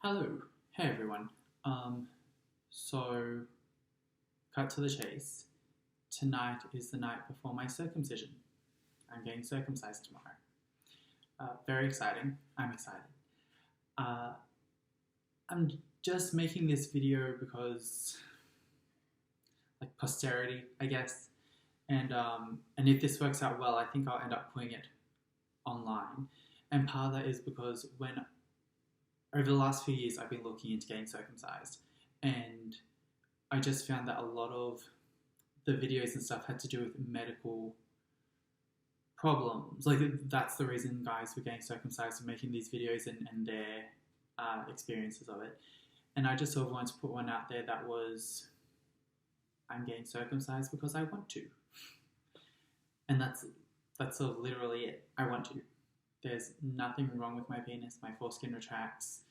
Hello, hey everyone. So cut to the chase. Tonight is the night before my circumcision. I'm getting circumcised tomorrow. Very exciting. I'm excited. Uh, I'm just making this video because, like, posterity, I guess. And if this works out well, I think I'll end up putting it online. And part of that is because over the last few years, I've been looking into getting circumcised, and I just found that a lot of the videos and stuff had to do with medical problems. Like, that's the reason guys were getting circumcised and making these videos and their experiences of it. And I just sort of wanted to put one out there that was, I'm getting circumcised because I want to. And that's sort of literally it. I want to. There's nothing wrong with my penis. My foreskin retracts.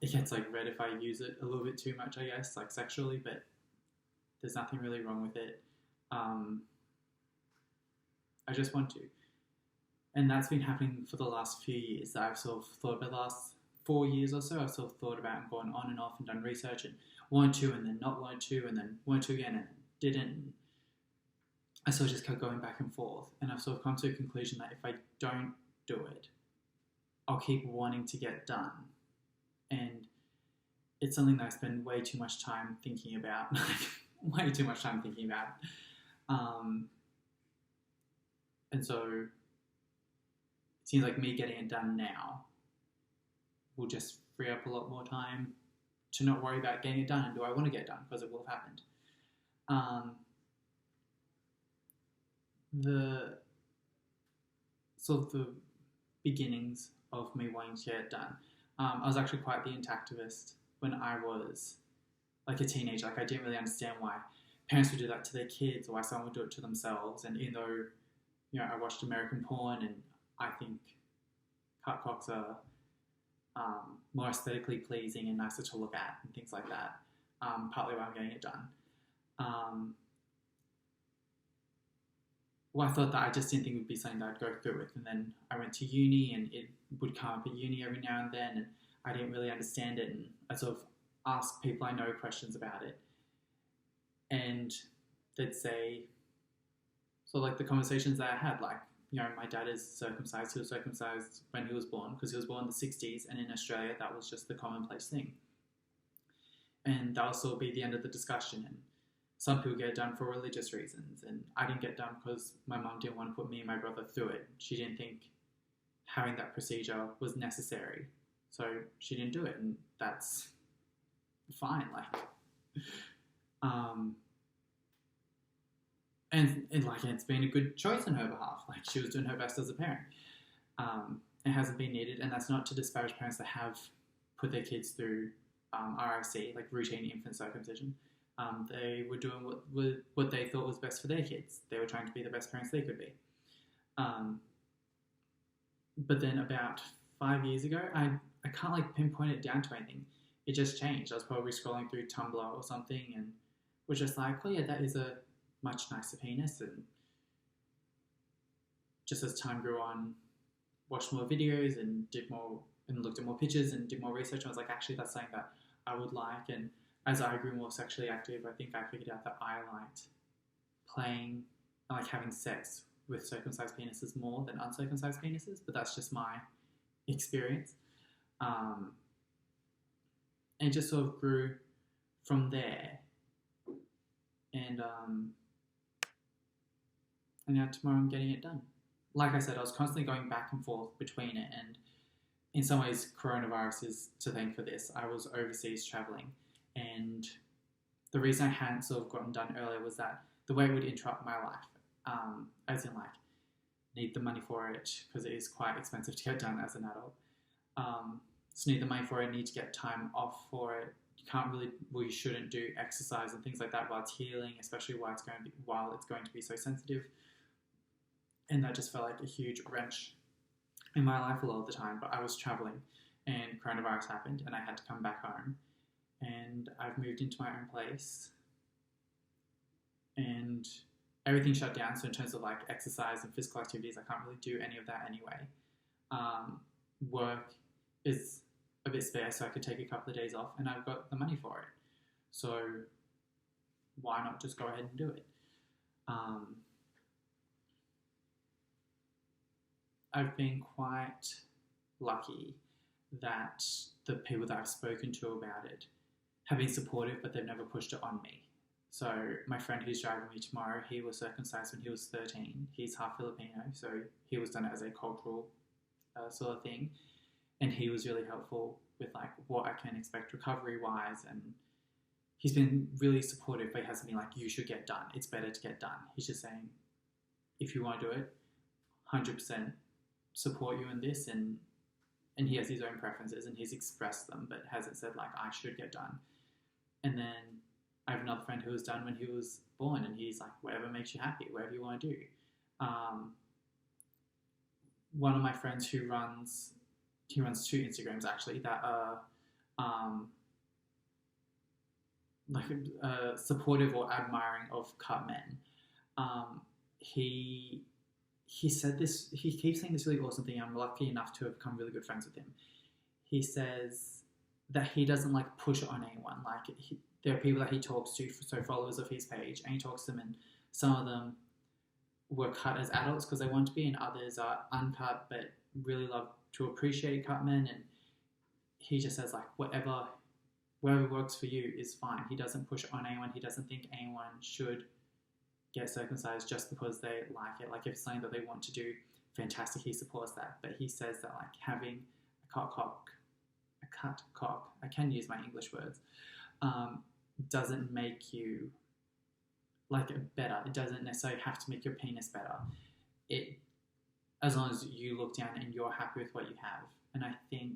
It gets like red if I use it a little bit too much, I guess, like sexually, but there's nothing really wrong with it. I just want to. And that's been happening for the last few years. That I've sort of thought about the last 4 years or so. I've sort of thought about and gone on and off and done research and wanted to and then not wanted to and then wanted to again and didn't. I sort of just kept going back and forth. And I've sort of come to a conclusion that if I don't do it, I'll keep wanting to get done. And it's something that I spend way too much time thinking about. Way too much time thinking about. And so it seems like me getting it done now will just free up a lot more time to not worry about getting it done. And do I want to get it done? Because it will have happened. The beginnings of me wanting to get it done. I was actually quite the intactivist when I was like a teenager. Like, I didn't really understand why parents would do that to their kids or why someone would do it to themselves. And even though, I watched American porn and I think cut cocks are more aesthetically pleasing and nicer to look at and things like that, partly why I'm getting it done. Well, I thought that I just didn't think it would be something that I'd go through with. And then I went to uni and it would come up at uni every now and then and I didn't really understand it. And I sort of asked people I know questions about it. And they'd say, sort of like the conversations that I had, like, my dad is circumcised. He was circumcised when he was born because he was born in the 60s. And in Australia, that was just the commonplace thing. And that will sort of be the end of the discussion. And some people get it done for religious reasons, and I didn't get it done because my mum didn't want to put me and my brother through it. She didn't think having that procedure was necessary, so she didn't do it, and that's fine. And it's been a good choice on her behalf. Like, she was doing her best as a parent. It hasn't been needed, and that's not to disparage parents that have put their kids through RIC, like routine infant circumcision. They were doing what they thought was best for their kids. They were trying to be the best parents they could be. But then about 5 years ago, I can't pinpoint it down to anything. It just changed. I was probably scrolling through Tumblr or something and was just like, oh yeah, that is a much nicer penis. And just as time grew on, watched more videos and looked at more pictures and did more research. I was like, actually, that's something that I would like. And as I grew more sexually active, I think I figured out that I liked playing, having sex with circumcised penises more than uncircumcised penises, but that's just my experience. And it just sort of grew from there. And now tomorrow I'm getting it done. Like I said, I was constantly going back and forth between it, and in some ways coronavirus is to thank for this. I was overseas traveling. And the reason I hadn't sort of gotten done earlier was that the way it would interrupt my life, as in need the money for it because it is quite expensive to get done as an adult. So need the money for it, need to get time off for it. You shouldn't do exercise and things like that while it's healing, especially while it's going to be so sensitive. And that just felt like a huge wrench in my life a lot of the time. But I was traveling and coronavirus happened and I had to come back home. And I've moved into my own place and everything shut down. So in terms of exercise and physical activities, I can't really do any of that anyway. Work is a bit spare so I could take a couple of days off, and I've got the money for it. So why not just go ahead and do it? I've been quite lucky that the people that I've spoken to about it have been supportive, but they've never pushed it on me. So my friend who's driving me tomorrow, he was circumcised when he was 13. He's half Filipino, so he was done it as a cultural sort of thing. And he was really helpful with like what I can expect recovery-wise, and he's been really supportive, but he hasn't been like, you should get done. It's better to get done. He's just saying, if you want to do it, 100% support you in this, and he has his own preferences and he's expressed them, but hasn't said like, I should get done. And then I have another friend who was done when he was born, and he's like, whatever makes you happy, whatever you want to do. One of my friends who runs 2 Instagrams actually that are supportive or admiring of cut men. He said this. He keeps saying this really awesome thing. I'm lucky enough to have become really good friends with him. He says that he doesn't like push it on anyone. Like there are people that he talks to, so followers of his page, and he talks to them, and some of them were cut as adults because they want to be, and others are uncut but really love to appreciate cut men. And he just says like whatever works for you is fine. He doesn't push it on anyone. He doesn't think anyone should get circumcised just because they like it. Like if it's something that they want to do, fantastic, he supports that. But he says that like having a cut cock, I can use my English words, doesn't make you like better. It doesn't necessarily have to make your penis better. It, as long as you look down and you're happy with what you have. And I think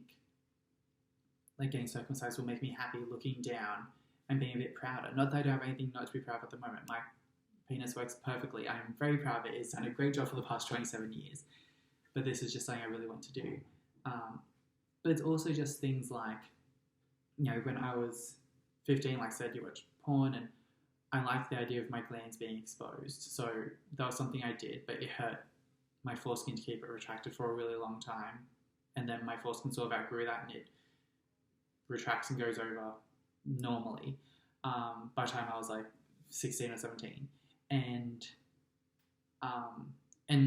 like getting circumcised will make me happy looking down and being a bit prouder. Not that I don't have anything not to be proud of at the moment. My penis works perfectly. I'm very proud of it. It's done a great job for the past 27 years. But this is just something I really want to do. But it's also just things like, you know, when I was 15, like I said, you watch porn, and I liked the idea of my glands being exposed. So that was something I did, but it hurt my foreskin to keep it retracted for a really long time. And then my foreskin sort of outgrew that, and it retracts and goes over normally by the time I was like 16 or 17. And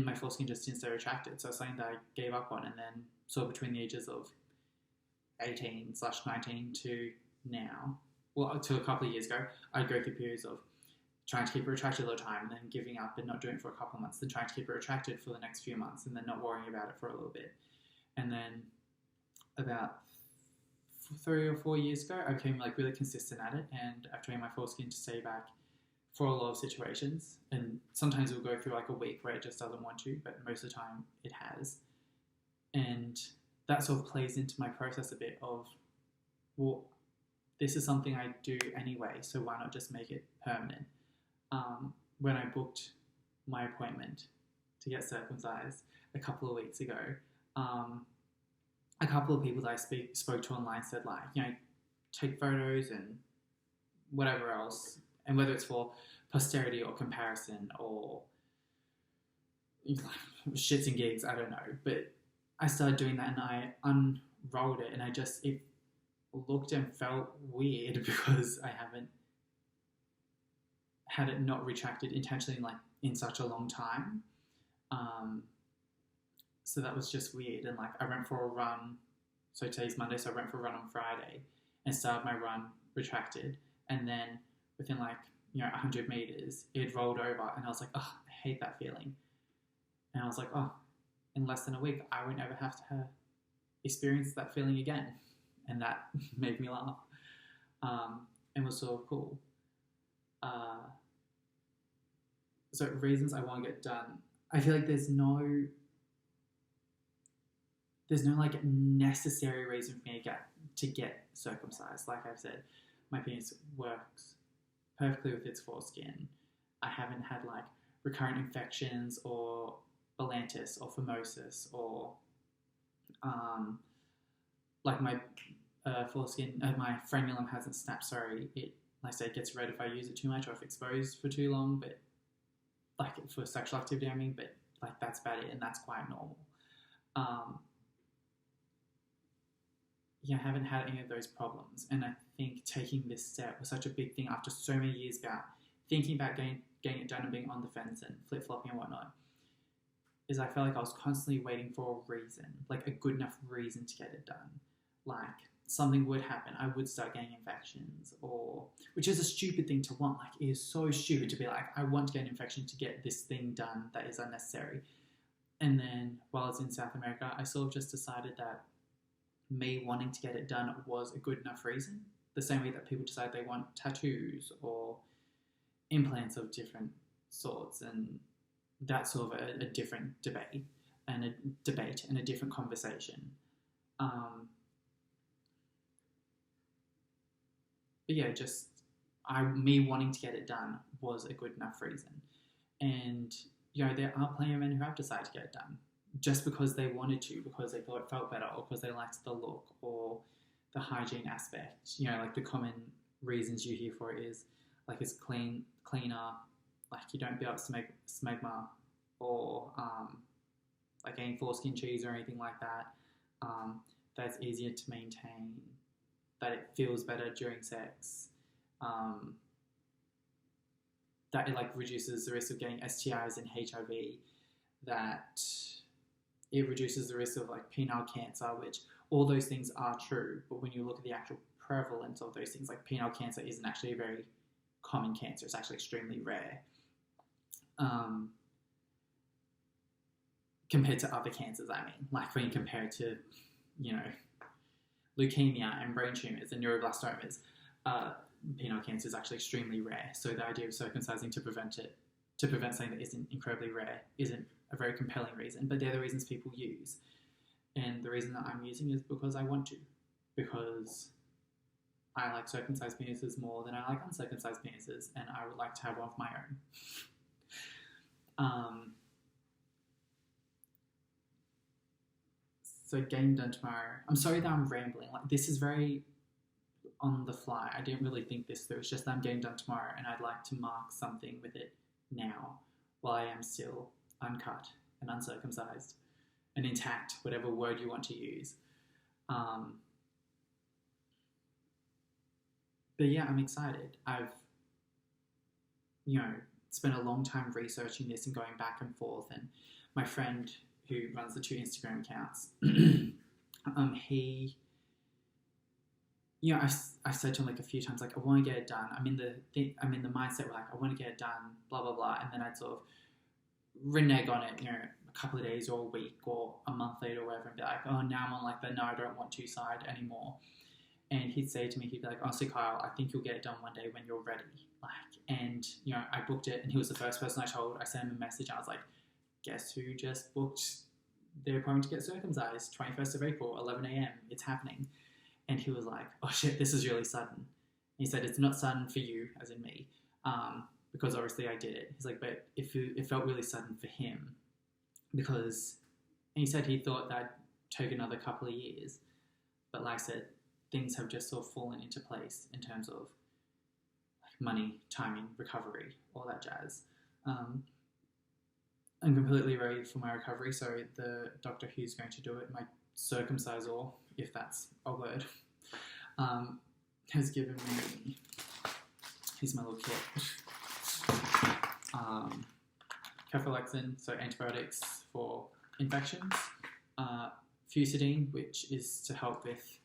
my foreskin just didn't stay retracted. So it's something that I gave up on, and then sort of between the ages of 18/19 to now, well, to a couple of years ago, I'd go through periods of trying to keep it retracted all the time, and then giving up and not doing it for a couple of months, then trying to keep it retracted for the next few months, and then not worrying about it for a little bit. And then about 3 or 4 years ago, I became like really consistent at it, and I've trained my foreskin to stay back for a lot of situations. And sometimes it will go through like a week where it just doesn't want to, but most of the time it has. And that sort of plays into my process a bit of, well, this is something I do anyway, so why not just make it permanent? When I booked my appointment to get circumcised a couple of weeks ago, a couple of people that I spoke to online said like, you know, take photos and whatever else, and whether it's for posterity or comparison or shits and gigs, I don't know. But I started doing that, and I unrolled it, and it looked and felt weird because I haven't had it not retracted intentionally like in such a long time. So that was just weird. And like I went for a run, so today's Monday, so I went for a run on Friday and started my run retracted, and then within like, you know, 100 meters it rolled over, and I was like, oh, I hate that feeling. And I was like, oh, in less than a week I won't ever have to experience that feeling again. And that made me laugh, and was sort of cool. So reasons I want to get done, I feel like there's no like necessary reason for me to get circumcised. Like I've said, my penis works perfectly with its foreskin. I haven't had like recurrent infections or Atlantis or phimosis or like my foreskin, my frenulum hasn't snapped. Sorry, it, like I say, it gets red if I use it too much or if exposed for too long. But like for sexual activity, I mean, but like that's about it, and that's quite normal. yeah, I haven't had any of those problems. And I think taking this step was such a big thing after so many years about thinking about getting it done and being on the fence and flip flopping and whatnot. Is I felt like I was constantly waiting for a reason, like a good enough reason to get it done. Like something would happen, I would start getting infections, or which is a stupid thing to want. Like it is so stupid to be like, I want to get an infection to get this thing done that is unnecessary. And then while I was in South America, I sort of just decided that me wanting to get it done was a good enough reason. The same way that people decide they want tattoos or implants of different sorts, and that's sort of a different debate and a different conversation. But yeah, just me wanting to get it done was a good enough reason. And there are plenty of men who have decided to get it done just because they wanted to, because they thought it felt better, or because they liked the look or the hygiene aspect. Like the common reasons you hear for it is like it's cleaner, like you don't build up smegma, or like any foreskin cheese or anything like that. That's easier to maintain, that it feels better during sex, that it like reduces the risk of getting STIs and HIV, that it reduces the risk of like penile cancer, which all those things are true. But when you look at the actual prevalence of those things, like penile cancer isn't actually a very common cancer. It's actually extremely rare compared to other cancers. I mean, like when you compare it to, leukemia and brain tumours and neuroblastomas, penile cancer is actually extremely rare. So the idea of circumcising to prevent something that isn't incredibly rare isn't a very compelling reason, but they're the reasons people use. And the reason that I'm using is because I want to, because I like circumcised penises more than I like uncircumcised penises, and I would like to have one of my own. So getting done tomorrow. I'm sorry that I'm rambling. Like this is very on the fly. I didn't really think this through. It's just that I'm getting done tomorrow, and I'd like to mark something with it now, while I am still uncut and uncircumcised and intact, whatever word you want to use. But yeah, I'm excited. I've spent a long time researching this and going back and forth, and my friend who runs the 2 Instagram accounts, he, I've said to him like a few times, like, I want to get it done. I'm in the mindset where like, I want to get it done, blah, blah, blah. And then I'd sort of renege on it, a couple of days or a week or a month later or whatever, and be like, oh, now I'm on like the no, I don't want to side anymore. And he'd say to me, he'd be like, honestly, Kyle, I think you'll get it done one day when you're ready. And I booked it, and he was the first person I told. I sent him a message, and I was like, guess who just booked their appointment to get circumcised? 21st of April, 11 a.m. It's happening. And he was like, oh shit, this is really sudden. And he said, it's not sudden for you, as in me, because obviously I did it. He's like, but it felt really sudden for him, because, and he said he thought that'd take another couple of years. But like I said, things have just sort of fallen into place in terms of like money, timing, recovery, all that jazz. I'm completely ready for my recovery, so the doctor who's going to do it, my circumcisor, if that's a word, has given me, here's my little kit, Cefalexin, so antibiotics for infections, Fusidine, which is to help with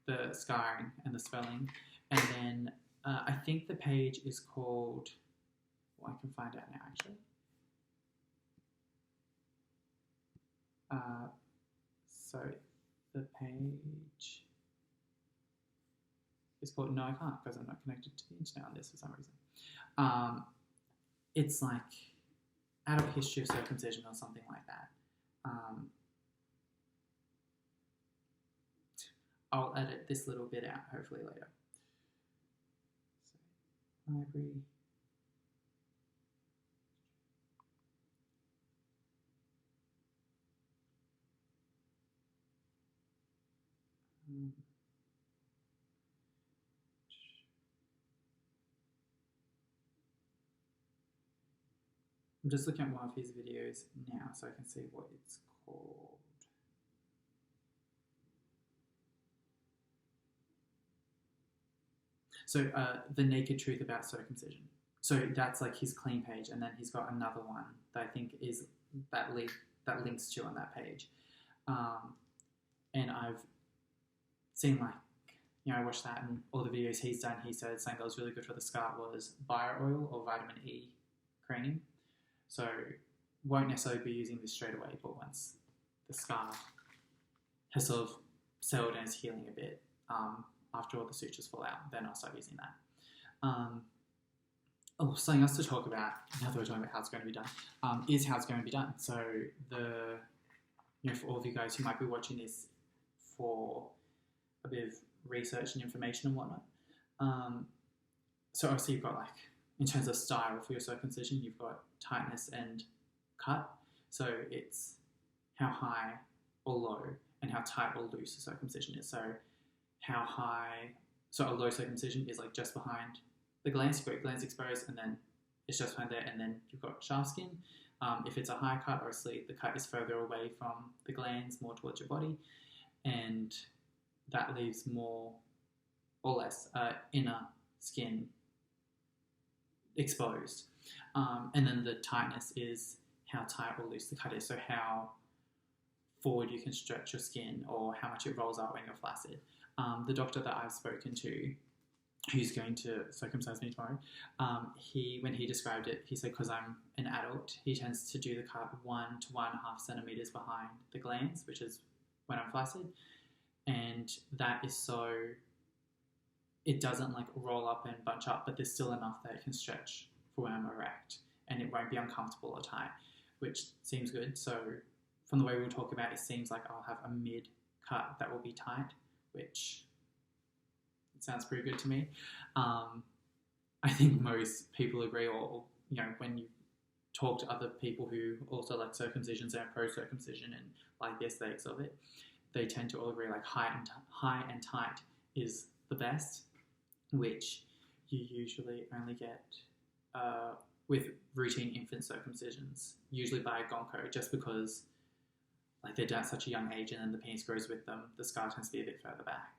the scarring and the swelling, and then I think the page is called, well, I can find out now actually. So the page is called, no, I can't because I'm not connected to the internet on this for some reason. It's like adult history of circumcision or something like that. I'll edit this little bit out hopefully later. So, library. I'm just looking at one of his videos now so I can see what it's called. So the naked truth about circumcision. So that's like his clean page, and then he's got another one that I think is that links to on that page. And I've seen I watched that, and all the videos he's done, he said something that was really good for the scar was bio oil or vitamin E cream. So won't necessarily be using this straight away, but once the scar has sort of settled and is healing a bit, after all the sutures fall out, then I'll start using that. Something else to talk about, now that we're talking about how it's going to be done, is how it's going to be done. So for all of you guys who might be watching this for a bit of research and information and whatnot, so obviously you've got in terms of style for your circumcision, you've got tightness and cut. So it's how high or low and how tight or loose the circumcision is. So how high, so a low circumcision is just behind the glands, you've got your glands exposed, and then it's just behind there, and then you've got shaft skin. If it's a high cut or a sleeve, the cut is further away from the glands, more towards your body, and that leaves more or less inner skin exposed. And then the tightness is how tight or loose the cut is, so how forward you can stretch your skin or how much it rolls out when you're flaccid. The doctor that I've spoken to, who's going to circumcise me tomorrow, when he described it, he said because I'm an adult, he tends to do the cut 1 to 1.5 centimeters behind the glands, which is when I'm flaccid, and that is so it doesn't roll up and bunch up, but there's still enough that it can stretch for when I'm erect, and it won't be uncomfortable or tight, which seems good. So from the way we'll talk about it, seems like I'll have a mid cut that will be tight, which sounds pretty good to me. I think most people agree, or when you talk to other people who also like circumcisions and pro-circumcision and like the aesthetics of it, they tend to all agree high and tight is the best, which you usually only get with routine infant circumcisions, usually by a gonko, just because they're done at such a young age, and then the penis grows with them, the scar tends to be a bit further back.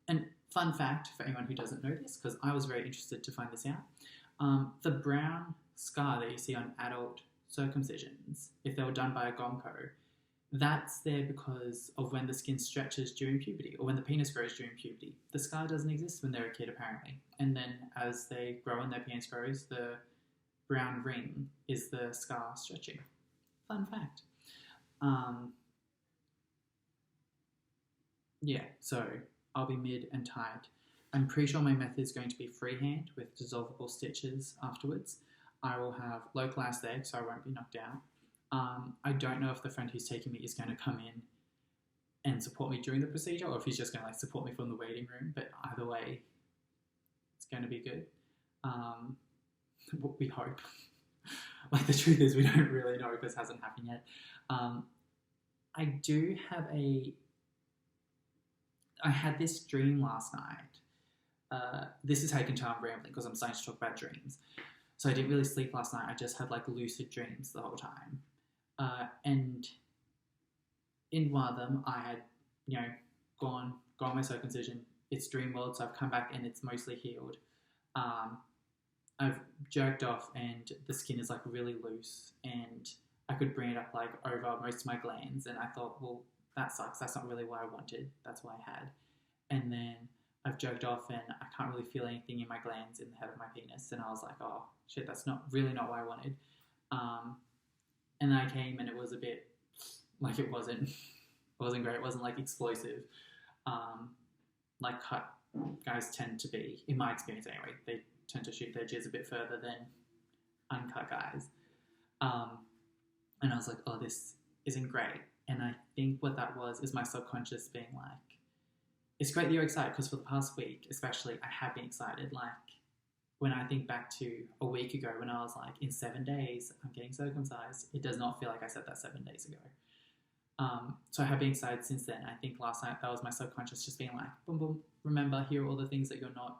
And fun fact for anyone who doesn't know this, because I was very interested to find this out, the brown scar that you see on adult circumcisions, if they were done by a gonko, that's there because of when the skin stretches during puberty, or when the penis grows during puberty. The scar doesn't exist when they're a kid, apparently. And then as they grow and their penis grows, the brown ring is the scar stretching. Fun fact. So I'll be mid and tight. I'm pretty sure my method is going to be freehand with dissolvable stitches afterwards. I will have localized there, so I won't be knocked out. I don't know if the friend who's taking me is going to come in and support me during the procedure, or if he's just going to support me from the waiting room, but either way, it's going to be good. We hope. The truth is we don't really know because it hasn't happened yet. I do have I had this dream last night. This is how you can tell I'm rambling, because I'm starting to talk about dreams. So I didn't really sleep last night. I just had lucid dreams the whole time. And in one of them, I had, gone my circumcision. It's dream world, so I've come back and it's mostly healed. I've jerked off and the skin is really loose, and I could bring it up over most of my glands, and I thought, well, that sucks. That's not really what I wanted. That's what I had. And then I've jerked off and I can't really feel anything in my glands in the head of my penis, and I was like, oh shit, that's not what I wanted. And then I came and it was a bit it wasn't great. It wasn't explosive. Cut guys tend to be, in my experience anyway, they tend to shoot their jizz a bit further than uncut guys. And I was like, oh, this isn't great. And I think what that was is my subconscious being it's great that you're excited, because for the past week, especially, I have been excited. When I think back to a week ago when I was in 7 days, I'm getting circumcised, it does not feel like I said that 7 days ago. So I have been excited since then. I think last night that was my subconscious just being boom, boom, remember, here are all the things that you're not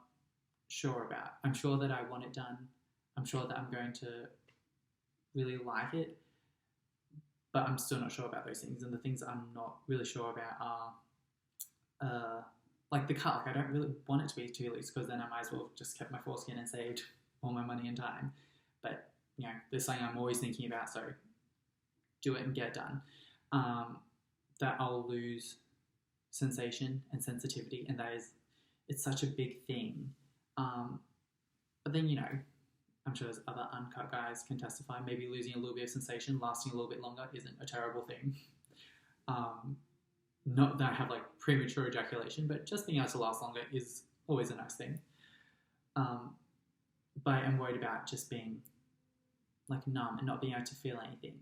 sure about. I'm sure that I want it done. I'm sure that I'm going to really like it, but I'm still not sure about those things. And the things that I'm not really sure about are like the cut. Like I don't really want it to be too loose because then I might as well just kept my foreskin and saved all my money and time. But there's something I'm always thinking about, so do it and get it done. That I'll lose sensation and sensitivity, and it's such a big thing. But then I'm sure there's other uncut guys can testify. Maybe losing a little bit of sensation, lasting a little bit longer, isn't a terrible thing. Not that I have like premature ejaculation, but just being able to last longer is always a nice thing. But I'm worried about just being like numb and not being able to feel anything,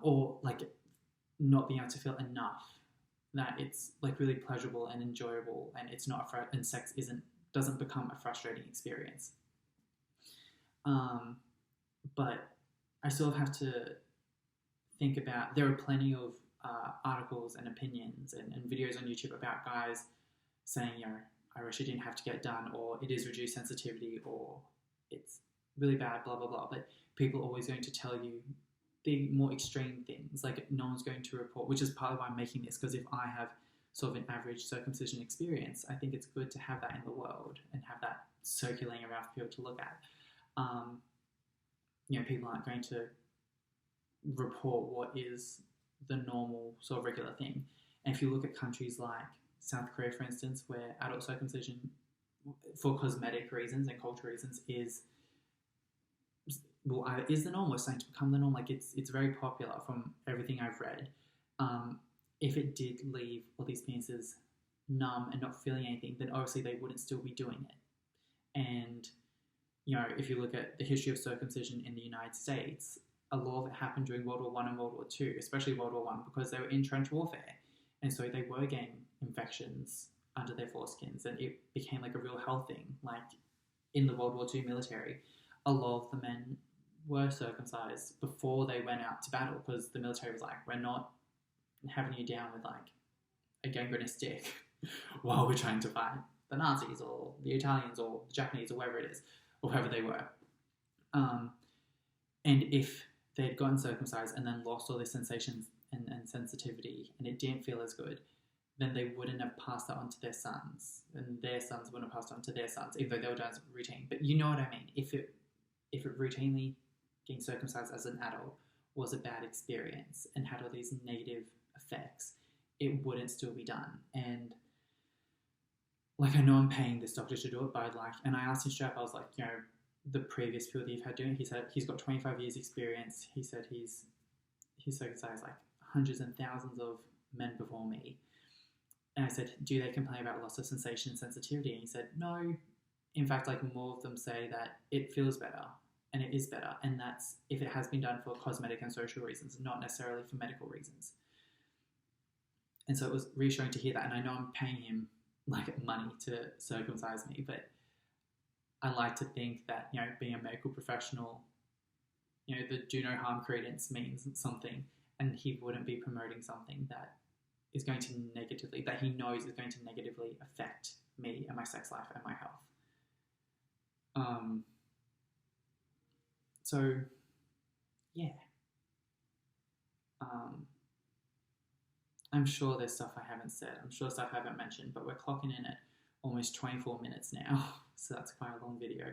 or like not being able to feel enough that it's like really pleasurable and enjoyable, and it's not and sex doesn't become a frustrating experience. But I still have to think about, there are plenty of articles and opinions and videos on YouTube about guys saying, I wish I didn't have to get done, or it is reduced sensitivity, or it's really bad, blah, blah, blah. But people are always going to tell you the more extreme things. Like no one's going to report, which is part of why I'm making this, because if I have sort of an average circumcision experience, I think it's good to have that in the world and have that circulating around for people to look at. People aren't going to report what is the normal sort of regular thing. And if you look at countries like South Korea, for instance, where adult circumcision for cosmetic reasons and cultural reasons is the norm or starting to become the norm. Like it's very popular from everything I've read. If it did leave all these penises numb and not feeling anything, then obviously they wouldn't still be doing it. And if you look at the history of circumcision in the United States, a lot of it happened during World War I and World War II, especially World War I, because they were in trench warfare. And so they were getting infections under their foreskins, and it became like a real health thing. Like in the World War II military, a lot of the men were circumcised before they went out to battle, because the military was like, we're not having you down with like a gangrenous stick while we're trying to fight the Nazis or the Italians or the Japanese or whoever it is, or whoever they were. And if they had gotten circumcised and then lost all their sensations and sensitivity, and it didn't feel as good, then they wouldn't have passed that on to their sons, and their sons wouldn't have passed it on to their sons, even though they were done as routine. But you know what I mean? If it routinely getting circumcised as an adult was a bad experience and had all these negative effects, it wouldn't still be done. And like, I know I'm paying this doctor to do it, but and I asked him straight up, I was like, the previous people that you've had doing it, he said he's got 25 years experience. He said he's circumcised like hundreds and thousands of men before me. And I said, do they complain about loss of sensation and sensitivity? And he said, no. In fact, like more of them say that it feels better and it is better. And that's if it has been done for cosmetic and social reasons, not necessarily for medical reasons. And so it was reassuring to hear that. And I know I'm paying him like money to circumcise me, but I like to think that, being a medical professional, the do no harm credence means something, and he wouldn't be promoting something that is going to that he knows is going to negatively affect me and my sex life and my health. So, yeah. I'm sure there's stuff I haven't said. I'm sure stuff I haven't mentioned, but we're clocking in at almost 24 minutes now, so that's quite a long video.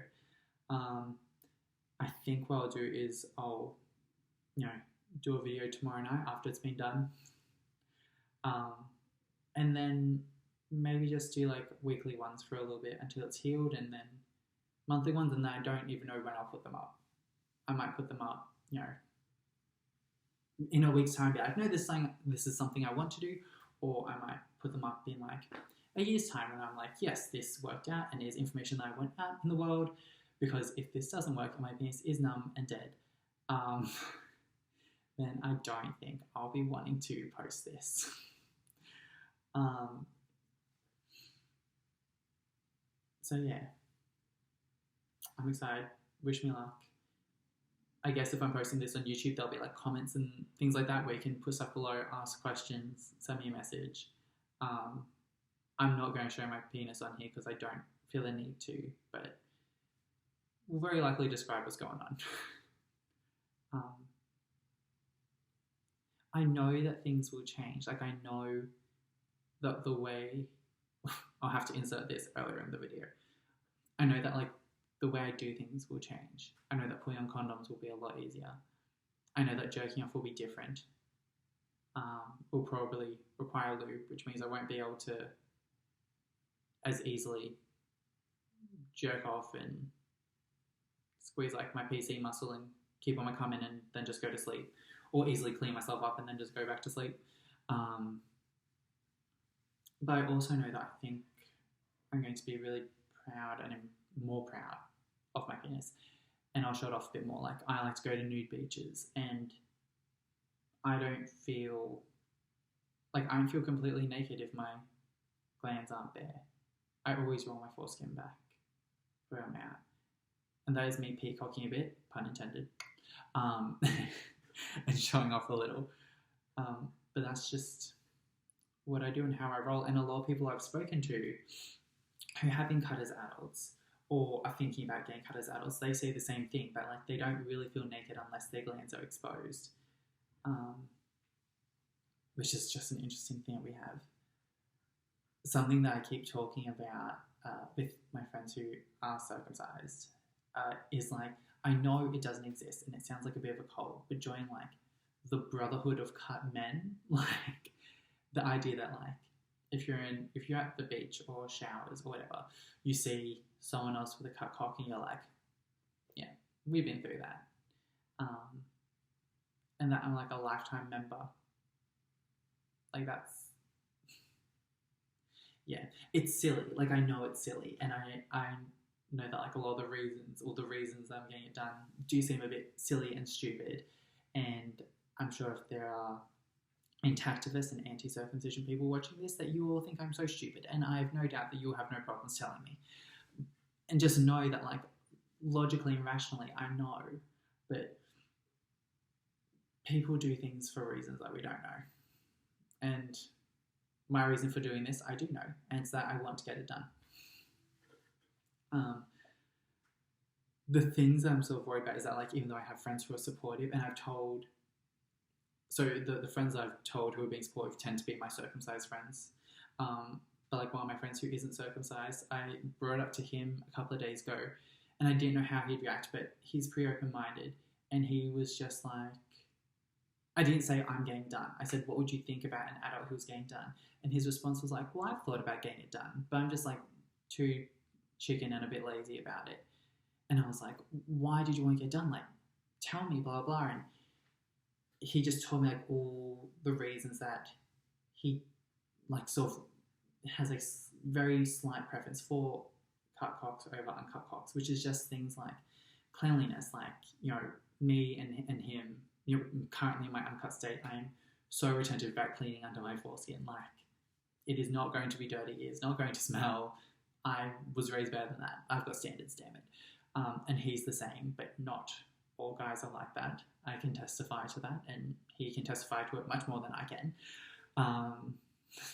I think what I'll do is I'll, do a video tomorrow night after it's been done. And then maybe just do like weekly ones for a little bit until it's healed, and then monthly ones, and then I don't even know when I'll put them up. I might put them up, in a week's time, be like, no, this is something I want to do, or I might put them up in like a year's time when I'm like, yes, this worked out and is information that I want out in the world, because if this doesn't work and my penis is numb and dead, then I don't think I'll be wanting to post this. So yeah, I'm excited. Wish me luck. I guess if I'm posting this on YouTube, there'll be like comments and things like that where you can put stuff below, ask questions, send me a message. I'm not going to show my penis on here because I don't feel the need to, but we'll very likely describe what's going on. I know that things will change. Like, I know that the way I'll have to insert this earlier in the video. I know that like the way I do things will change. I know that putting on condoms will be a lot easier. I know that jerking off will be different. Will probably require lube, which means I won't be able to as easily jerk off and squeeze like my PC muscle and keep on my cum in and then just go to sleep, or easily clean myself up and then just go back to sleep. But I also know that I think I'm going to be really proud and more proud of my penis, and I'll show it off a bit more. Like, I like to go to nude beaches, and I don't feel completely naked if my glands aren't there. I always roll my foreskin back where I'm at, and that is me peacocking a bit, pun intended, and showing off a little. But that's just what I do and how I roll. And a lot of people I've spoken to who have been cut as adults or are thinking about getting cut as adults, they say the same thing, that like they don't really feel naked unless their glands are exposed, which is just an interesting thing that we have. Something that I keep talking about with my friends who are circumcised is like, I know it doesn't exist and it sounds like a bit of a cult, but join like the brotherhood of cut men, like the idea that like if you're at the beach or showers or whatever, you see someone else with a cut cock and you're like, yeah, we've been through that, and that I'm like a lifetime member. Like that's, yeah, it's silly. Like I know it's silly, and I know that like a lot of the reasons that I'm getting it done do seem a bit silly and stupid, and I'm sure if there are intactivists and anti-circumcision people watching this, that you all think I'm so stupid, and I have no doubt that you'll have no problems telling me. And just know that like logically and rationally I know, but people do things for reasons that we don't know. And my reason for doing this, I do know, and it's that I want to get it done. The things that I'm sort of worried about is that like, even though I have friends who are supportive, and I've told, so the friends I've told who are being supportive tend to be my circumcised friends. But like one of my friends who isn't circumcised, I brought it up to him a couple of days ago, and I didn't know how he'd react, but he's pretty open-minded, and he was just like, I didn't say I'm getting done. I said, what would you think about an adult who's getting done? And his response was like, well, I've thought about getting it done, but I'm just like too chicken and a bit lazy about it. And I was like, why did you want to get done? Like, tell me, blah, blah. And he just told me like all the reasons that he like sort of has a very slight preference for cut cocks over uncut cocks, which is just things like cleanliness. Like, you know, me and him, you know, currently in my uncut state, I am so retentive about cleaning under my foreskin. Like, it is not going to be dirty. It is not going to smell. I was raised better than that. I've got standards, damn it. And he's the same, but not all guys are like that. I can testify to that, and he can testify to it much more than I can.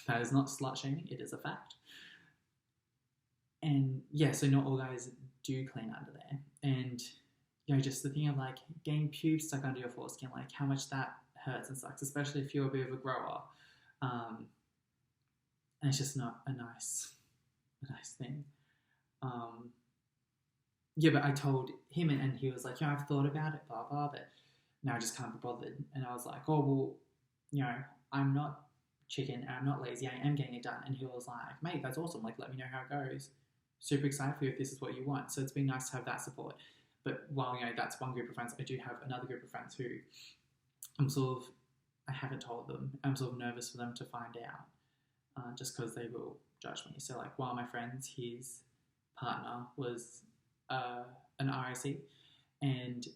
That is not slut shaming, it is a fact. And yeah, so not all guys do clean under there. And, you know, just the thing of like getting pubes stuck under your foreskin, like how much that hurts and sucks, especially if you're a bit of a grower. And it's just not a nice thing. Yeah, but I told him, and he was like, yeah, I've thought about it, blah, blah, but now I just can't be bothered. And I was like, oh, well, you know, I'm not chicken and I'm not lazy. I am getting it done. And he was like, mate, that's awesome. Like, let me know how it goes. Super excited for you if this is what you want. So it's been nice to have that support. But while, you know, that's one group of friends, I do have another group of friends who I haven't told them. I'm sort of nervous for them to find out just because they will judge me. So, like, one of my friends, his partner was an RSE, and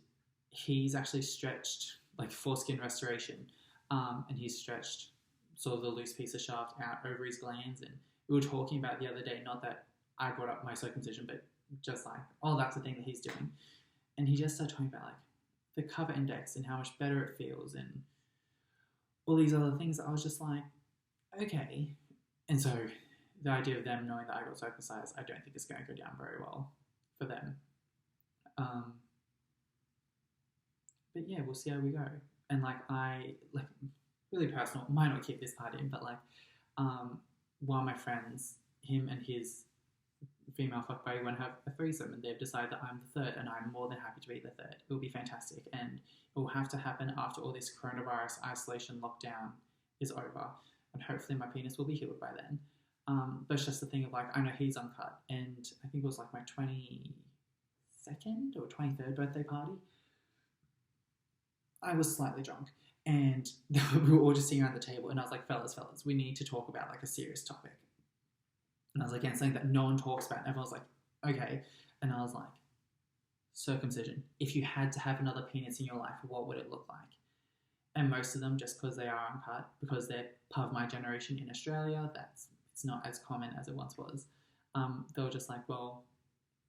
he's actually stretched, like, foreskin restoration, and he's stretched sort of the loose piece of shaft out over his glands. And we were talking about the other day, not that I brought up my circumcision, but just like, oh, that's the thing that he's doing. And he just started talking about like the cover index and how much better it feels and all these other things. I was just like, okay. And so the idea of them knowing that I got circumcised, I don't think it's going to go down very well for them. But yeah, we'll see how we go. And like, really personal, might not keep this part in, but like, one of my friends him and his female fuck buddy want to have a threesome, and they've decided that I'm the third, and I'm more than happy to be the third. It will be fantastic, and it will have to happen after all this coronavirus isolation lockdown is over, and hopefully my penis will be healed by then. But it's just the thing of like, I know he's uncut, and I think it was like my 22nd or 23rd birthday party. I was slightly drunk, and we were all just sitting around the table, and I was like, fellas, we need to talk about like a serious topic. And I was like, again, something that no one talks about, and everyone was like, okay. And I was like, circumcision. If you had to have another penis in your life, what would it look like? And most of them, just because they are uncut, because they're part of my generation in Australia, it's not as common as it once was. They were just like, well,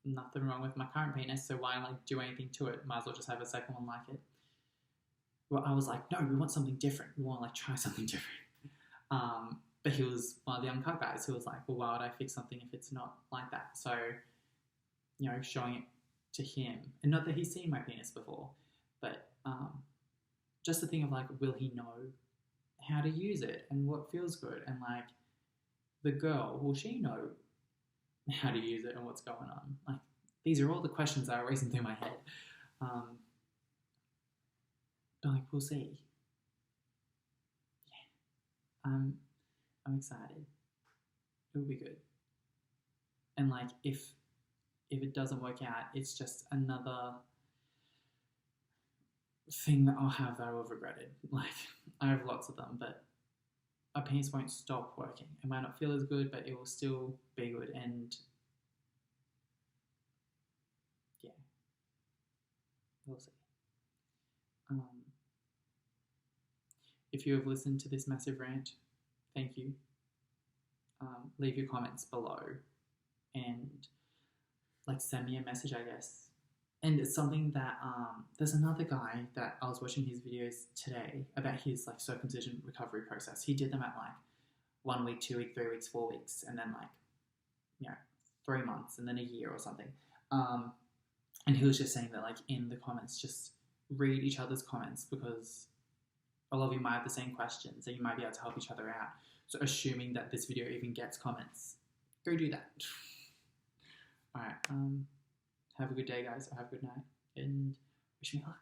nothing wrong with my current penis, so why like do anything to it? Might as well just have a second one like it. Well, I was like, no, we want something different. We want to like try something different. But he was one of the uncut guys who was like, well, why would I fix something if it's not like that? So, you know, showing it to him, and not that he's seen my penis before, but just the thing of like, will he know how to use it and what feels good? And like, the girl, will she know how to use it and what's going on? Like, these are all the questions that are racing through my head. But like, we'll see. Yeah. I'm excited. It will be good. And like, if it doesn't work out, it's just another thing that I'll have that I've regretted. Like, I have lots of them, but a penis won't stop working. It might not feel as good, but it will still be good. And yeah, we'll see. If you have listened to this massive rant, thank you. Leave your comments below and like send me a message, I guess. And it's something that there's another guy that I was watching his videos today about his like circumcision recovery process. He did them at like 1 week, 2 weeks, 3 weeks, 4 weeks, and then like, you know, 3 months, and then a year or something. And he was just saying that like in the comments, just read each other's comments, because a lot of you might have the same questions and you might be able to help each other out. So assuming that this video even gets comments, go do that. All right. Have a good day, guys, or have a good night, and wish me luck.